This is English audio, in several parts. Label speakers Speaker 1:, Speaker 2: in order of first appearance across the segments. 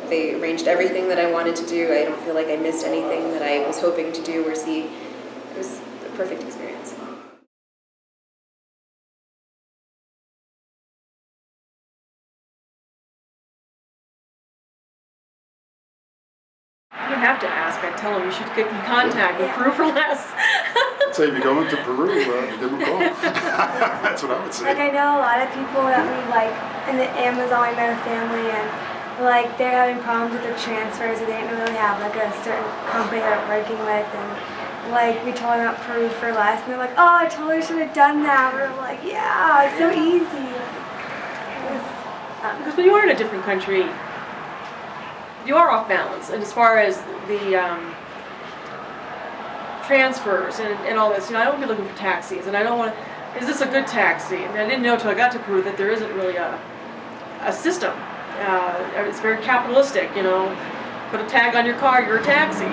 Speaker 1: They arranged everything that I wanted to do. I don't feel like I missed anything that I was hoping to do or see. It was a perfect experience.
Speaker 2: You don't have to ask. I tell them you should get in contact with Peru for less.
Speaker 3: So if you're going to Peru, give them a call. That's what I would say.
Speaker 4: Like, I know a lot of people that we like in the Amazon, we met a family, and like they're having problems with their transfers, and they didn't really have like a certain company they're working with, and like we told them about Peru for less, and they're like, oh, I totally should have done that. We're like, yeah, it's so easy.
Speaker 2: Because when you are in a different country, you are off balance, and as far as the transfers and all this, I don't be looking for taxis, and I don't want to, is this a good taxi? And I didn't know until I got to Peru that there isn't really a system. It's very capitalistic, put a tag on your car, you're a taxi,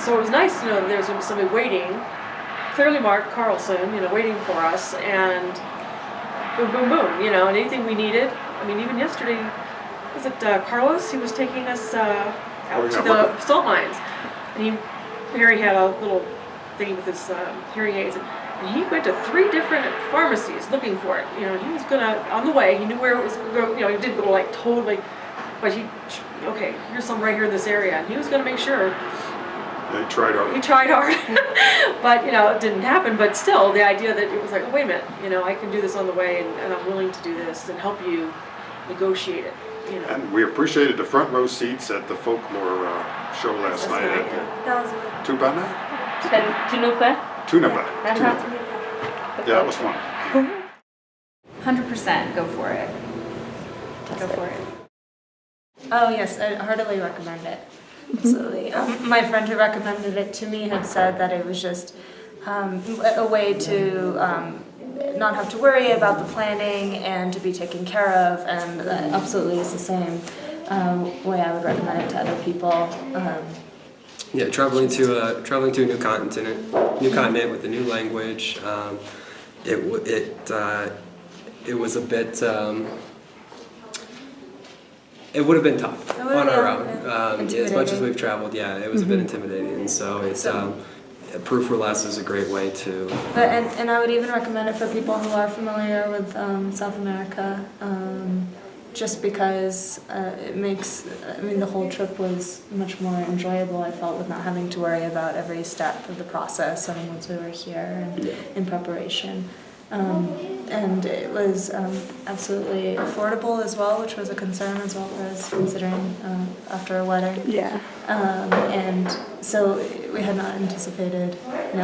Speaker 2: So it was nice to know that there was somebody waiting, clearly marked Carlson, waiting for us, and boom, boom, boom, and anything we needed. I mean, even yesterday, was it Carlos? He was taking us out to the salt mines, and Harry had a little thing with his hearing aids, and he went to 3 different pharmacies looking for it. He was gonna, on the way, he knew where it was going. He didn't go like totally, but okay, here's some right here in this area, and he was gonna make sure.
Speaker 3: Yeah, he tried hard.
Speaker 2: He tried hard, but it didn't happen. But still, the idea that it was like, oh wait a minute, I can do this on the way, and I'm willing to do this and help you negotiate it.
Speaker 3: And we appreciated the front row seats at the folklore show last night at
Speaker 4: That was really
Speaker 3: Tubana?
Speaker 5: Tunapa.
Speaker 3: Yeah, that was fun.
Speaker 6: 100% go for it. Go for it.
Speaker 7: Oh yes, I heartily recommend it. Absolutely. My friend who recommended it to me had said that it was just a way to not have to worry about the planning and to be taken care of, and that absolutely is the same way I would recommend it to other people.
Speaker 5: Yeah, traveling to a new continent with a new language. It was a bit. It would have been tough on our own. As much as we've traveled, it was a bit intimidating, and so it's. Peru for Less is a great way to.
Speaker 7: And I would even recommend it for people who are familiar with South America, just because it makes. The whole trip was much more enjoyable. I felt with not having to worry about every step of the process. Once we were here and in preparation. And it was absolutely affordable as well, which was a concern as well for us considering after a wedding.
Speaker 4: Yeah.
Speaker 7: And so we had not anticipated,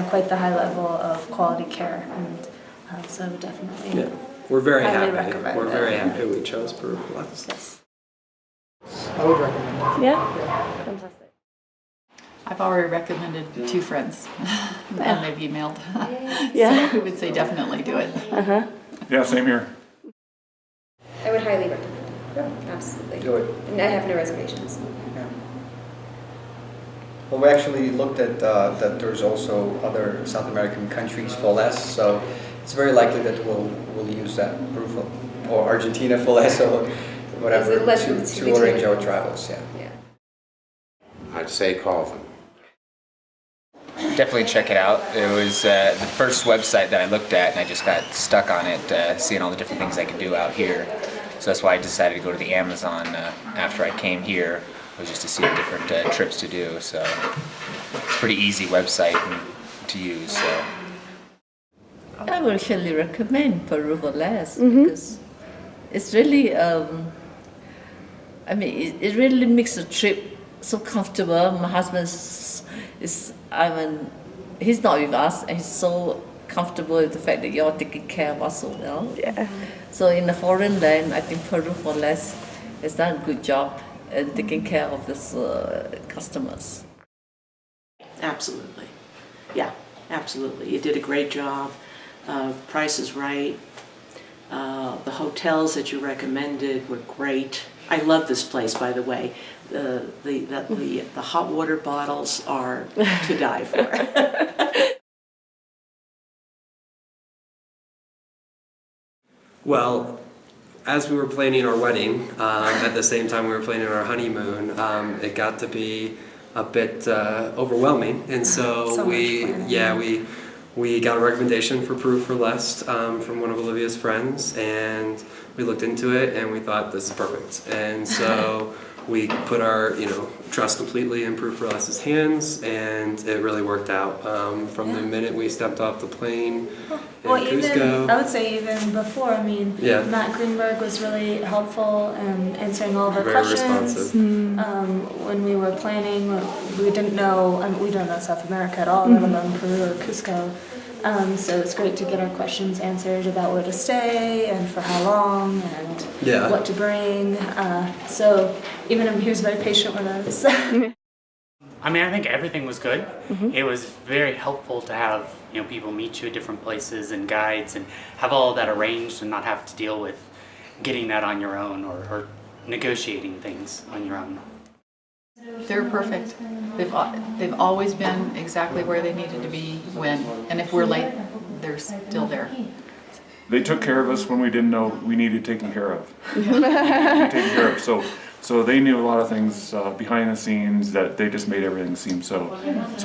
Speaker 7: quite the high level of quality care, and so definitely.
Speaker 5: Yeah, we're very
Speaker 7: highly
Speaker 5: happy.
Speaker 7: recommend
Speaker 5: We're
Speaker 7: it.
Speaker 5: very happy we chose Peru for Less.
Speaker 7: Yes.
Speaker 8: I would recommend it.
Speaker 4: Yeah. Fantastic.
Speaker 6: I've already recommended 2 friends, and they've emailed.
Speaker 4: Yeah.
Speaker 6: So I would say definitely do it.
Speaker 3: Yeah, same here.
Speaker 1: I would highly recommend it. Absolutely.
Speaker 8: Do it.
Speaker 1: And I have no reservations.
Speaker 8: Yeah. Well, we actually looked at that there's also other South American countries for less, so it's very likely that we'll use that Peru or Argentina for less or whatever to arrange our travels. Yeah.
Speaker 9: I'd say call them. Definitely check it out. It was the first website that I looked at, and I just got stuck on it, seeing all the different things I could do out here. So that's why I decided to go to the Amazon after I came here, was just to see the different trips to do. So it's a pretty easy website to use. So
Speaker 10: I would actually recommend Peru for Less because it's really, it really makes the trip so comfortable. My husband he's not with us, and he's so comfortable with the fact that you're taking care of us so well.
Speaker 4: Yeah.
Speaker 10: So in a foreign land, I think Peru for Less has done a good job in taking care of these customers.
Speaker 11: Absolutely. Yeah, absolutely. You did a great job. Price is right. The hotels that you recommended were great. I love this place, by the way. The hot water bottles are to die for.
Speaker 5: Well, as we were planning our wedding, at the same time we were planning our honeymoon, it got to be a bit overwhelming, and so we got a recommendation for Peru for Less from one of Olivia's friends, and we looked into it and we thought this is perfect, and so we put our trust completely in Peru for Less's hands, and it really worked out from the minute we stepped off the plane in Cusco.
Speaker 7: Even, I would say even before, I mean,
Speaker 5: Yeah.
Speaker 7: Matt Greenberg was really helpful in answering all of our
Speaker 5: Very
Speaker 7: questions.
Speaker 5: responsive.
Speaker 7: When we were planning, we didn't know, we don't know South America at all, let alone Peru or Cusco. So it's great to get our questions answered about where to stay and for how long and what to bring. So even he was very patient with us.
Speaker 12: I mean, I think everything was good. It was very helpful to have people meet you at different places and guides and have all of that arranged and not have to deal with getting that on your own or negotiating things on your own.
Speaker 6: They're perfect. They've always been exactly where they needed to be when, and if we're late, they're still there.
Speaker 13: They took care of us when we didn't know we needed taken care of. Taken care of. So they knew a lot of things behind the scenes that they just made everything seem so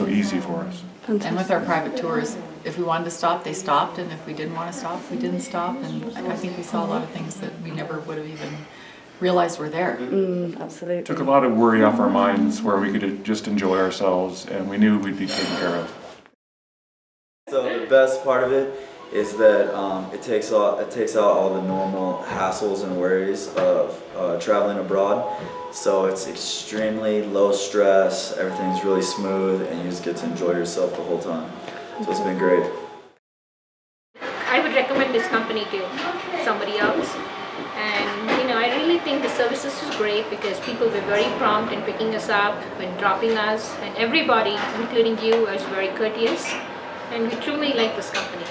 Speaker 13: easy for us.
Speaker 6: And with our private tours, if we wanted to stop, they stopped, and if we didn't want to stop, we didn't stop. And I think we saw a lot of things that we never would have even realized were there.
Speaker 10: Absolutely.
Speaker 13: Took a lot of worry off our minds where we could just enjoy ourselves, and we knew we'd be taken care of.
Speaker 14: So the best part of it is that it takes out all the normal hassles and worries of traveling abroad. So it's extremely low stress, everything's really smooth, and you just get to enjoy yourself the whole time. So it's been great.
Speaker 15: I would recommend this company to somebody else. And I really think the services was great because people were very prompt in picking us up and dropping us, and everybody, including you, was very courteous. And we truly like this company.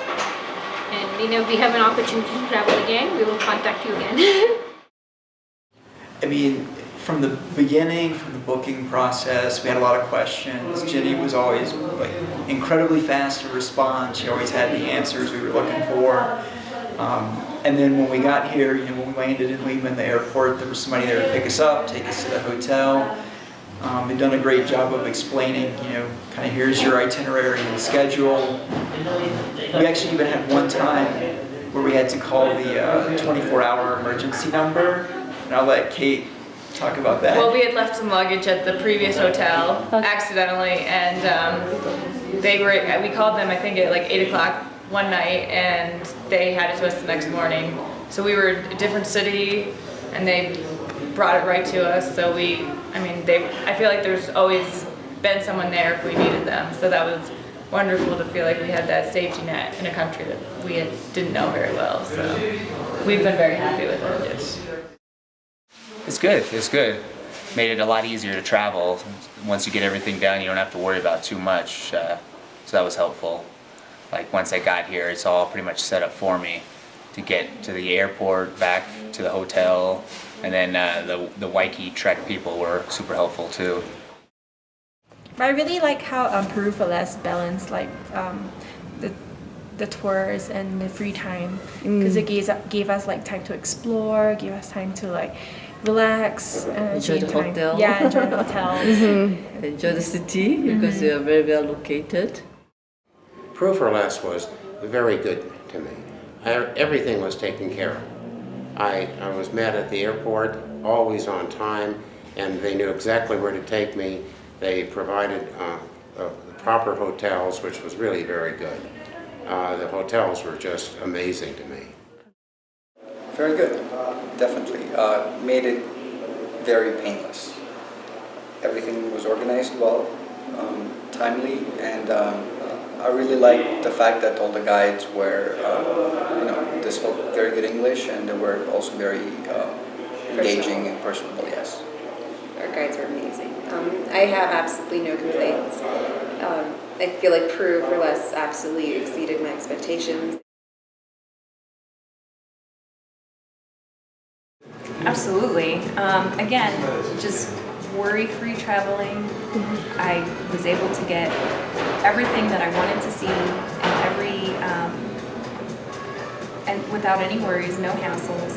Speaker 15: And if we have an opportunity to travel again, we will contact you again.
Speaker 16: I mean, from the beginning, from the booking process, we had a lot of questions. Ginny was always incredibly fast to respond. She always had the answers we were looking for. And then when we got here, when we landed in Lima, the airport, there was somebody there to pick us up, take us to the hotel. They've done a great job of explaining, kind of here's your itinerary and schedule. We actually even had one time where we had to call the 24-hour emergency number, and I'll let Kate talk about that.
Speaker 17: Well, we had left some luggage at the previous hotel accidentally, and we called them, I think, at 8 o'clock one night, and they had it to us the next morning. So we were in a different city, and they brought it right to us. So I feel like there's always been someone there if we needed them. So that was wonderful to feel like we had that safety net in a country that we didn't know very well. So we've been very happy with it.
Speaker 16: Yes.
Speaker 9: It's good. Made it a lot easier to travel. Once you get everything done, you don't have to worry about too much. So that was helpful. Once I got here, it's all pretty much set up for me to get to the airport, back to the hotel, and then the Waikiki Trek people were super helpful too.
Speaker 18: I really like how Peru for Less balanced the tours and the free time, because it gave us time to explore, gave us time to relax,
Speaker 10: enjoy the hotel.
Speaker 18: Yeah, enjoy the hotels.
Speaker 10: Enjoy the city because they are very well located.
Speaker 19: Peru for Less was very good to me. Everything was taken care of. I was met at the airport, always on time, and they knew exactly where to take me. They provided the proper hotels, which was really very good. The hotels were just amazing to me.
Speaker 8: Very good, definitely. Made it very painless. Everything was organized well, timely, and I really liked the fact that all the guides were, they spoke very good English, and they were also very engaging and personable, yes.
Speaker 1: Our guides were amazing. I have absolutely no complaints. I feel like Peru for Less absolutely exceeded my expectations.
Speaker 20: Absolutely. Again, just worry-free traveling. I was able to get everything that I wanted to see, and and without any worries, no hassles.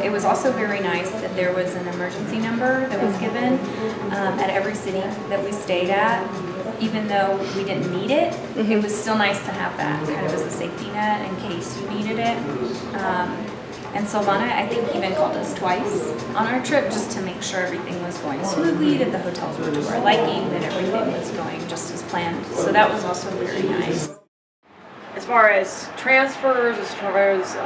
Speaker 20: It was also very nice that there was an emergency number that was given at every city that we stayed at. Even though we didn't need it, it was still nice to have that kind of as a safety net in case you needed it. And Silvana, I think, even called us twice on our trip just to make sure everything was going smoothly, that the hotels were to our liking, that everything was going just as planned. So that was also very nice.
Speaker 2: As far as transfers, as far as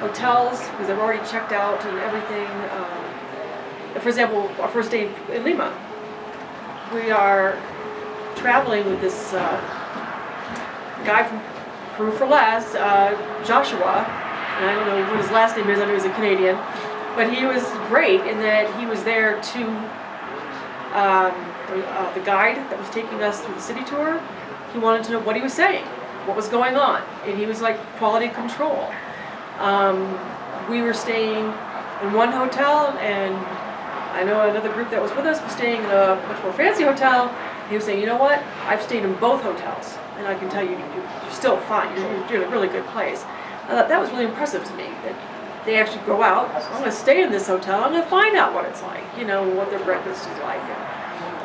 Speaker 2: hotels, because I've already checked out and everything. For example, our first day in Lima, we are traveling with this guy from Peru for Less, Joshua, and I don't know what his last name is, I know he's a Canadian, but he was great in that he was there to, the guide that was taking us through the city tour, he wanted to know what he was saying, what was going on, and he was like quality control. We were staying in one hotel, and I know another group that was with us was staying in a much more fancy hotel. He was saying, you know what, I've stayed in both hotels, and I can tell you, you're still fine, you're in a really good place. That was really impressive to me, that they actually go out, I'm going to stay in this hotel, I'm going to find out what it's like, you know, what their breakfast is like,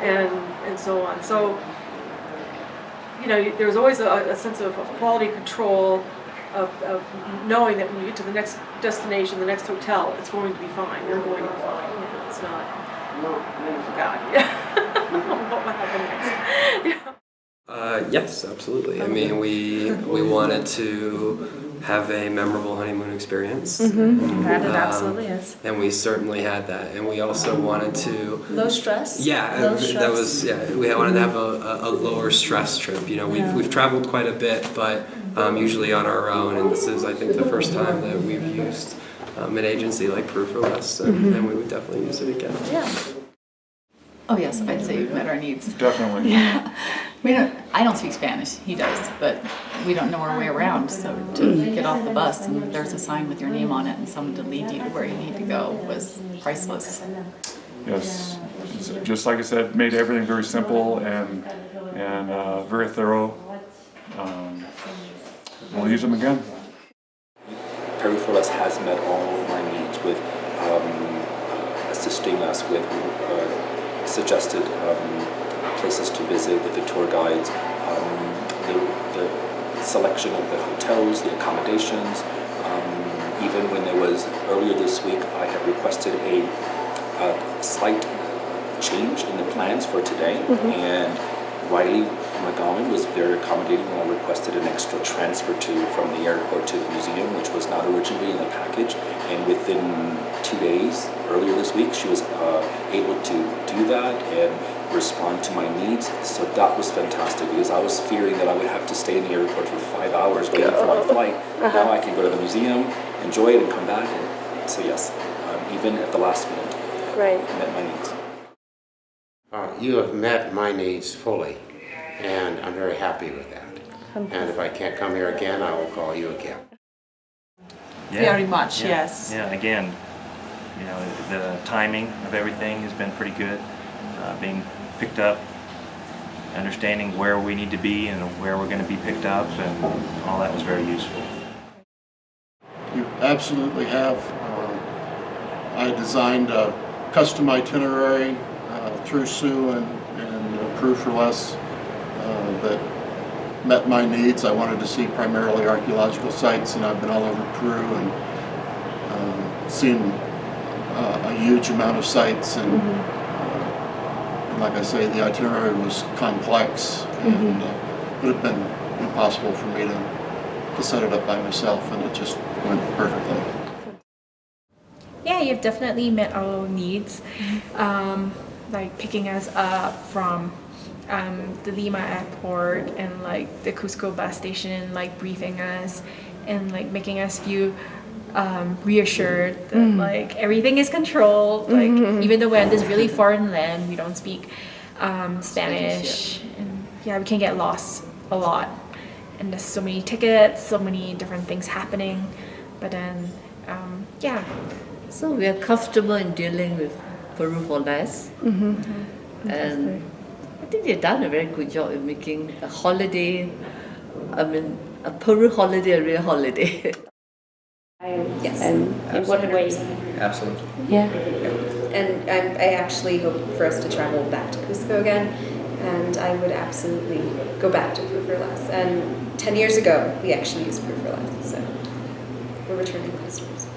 Speaker 2: and so on. So, you know, there's always a sense of quality control, of knowing that when you get to the next destination, the next hotel, it's going to be fine, you're going to be fine, you know, it's not, oh God, yeah. What might happen next? Yeah.
Speaker 5: Yes, absolutely. I mean, we wanted to have a memorable honeymoon experience.
Speaker 7: That it absolutely is.
Speaker 5: And we certainly had that. And we also wanted to...
Speaker 7: Low stress?
Speaker 5: Yeah,
Speaker 7: Low stress.
Speaker 5: that was, yeah, we wanted to have a lower stress trip. You know, we've traveled quite a bit, but usually on our own. And this is, I think, the first time that we've used an agency like Peru for Less, and we would definitely use it again.
Speaker 6: Yeah. Oh yes, I'd say you've met our needs.
Speaker 13: Definitely.
Speaker 6: Yeah. I don't speak Spanish, he does, but we don't know our way around, so to get off the bus and there's a sign with your name on it and someone to lead you to where you need to go was priceless.
Speaker 13: Yes, just like I said, made everything very simple and very thorough. We'll use them again.
Speaker 21: Peru for Less has met all my needs with assisting us with suggested places to visit with the tour guides, the selection of the hotels, the accommodations. Even when there was, earlier this week, I had requested a slight change in the plans for today, and Riley McGowan was very accommodating when I requested an extra transfer from the airport to the museum, which was not originally in the package. And within 2 days, earlier this week, she was able to do that and respond to my needs. So that was fantastic, because I was fearing that I would have to stay in the airport for 5 hours waiting for my flight. Now I can go to the museum, enjoy it, and come back. And so yes, even at the last minute, met my needs.
Speaker 19: You have met my needs fully, and I'm very happy with that. And if I can't come here again, I will call you again.
Speaker 6: Very much, yes.
Speaker 22: Yeah, again, you know, the timing of everything has been pretty good. Being picked up, understanding where we need to be and where we're going to be picked up, and all that was very useful.
Speaker 23: You absolutely have. I designed a custom itinerary through Sue and Peru for Less that met my needs. I wanted to see primarily archaeological sites, and I've been all over Peru and seen a huge amount of sites, and like I say, the itinerary was complex, and it would have been impossible for me to set it up by myself, and it just went perfectly.
Speaker 18: Yeah, you've definitely met our needs. Like picking us up from the Lima airport and like the Cusco bus station, like briefing us and like making us feel reassured that like everything is controlled. Like even though we're in this really foreign land, we don't speak Spanish, and yeah, we can get lost a lot. And there's so many tickets, so many different things happening. But then, yeah.
Speaker 10: So we are comfortable in dealing with Peru for Less. And I think they've done a very good job in making a holiday, a Peru holiday a real holiday.
Speaker 1: And
Speaker 8: in what way? Absolutely.
Speaker 1: Yeah. And I actually hope for us to travel back to Cusco again, and I would absolutely go back to Proof or Less. And 10 years ago, we actually used Proof or Less, so we're returning customers.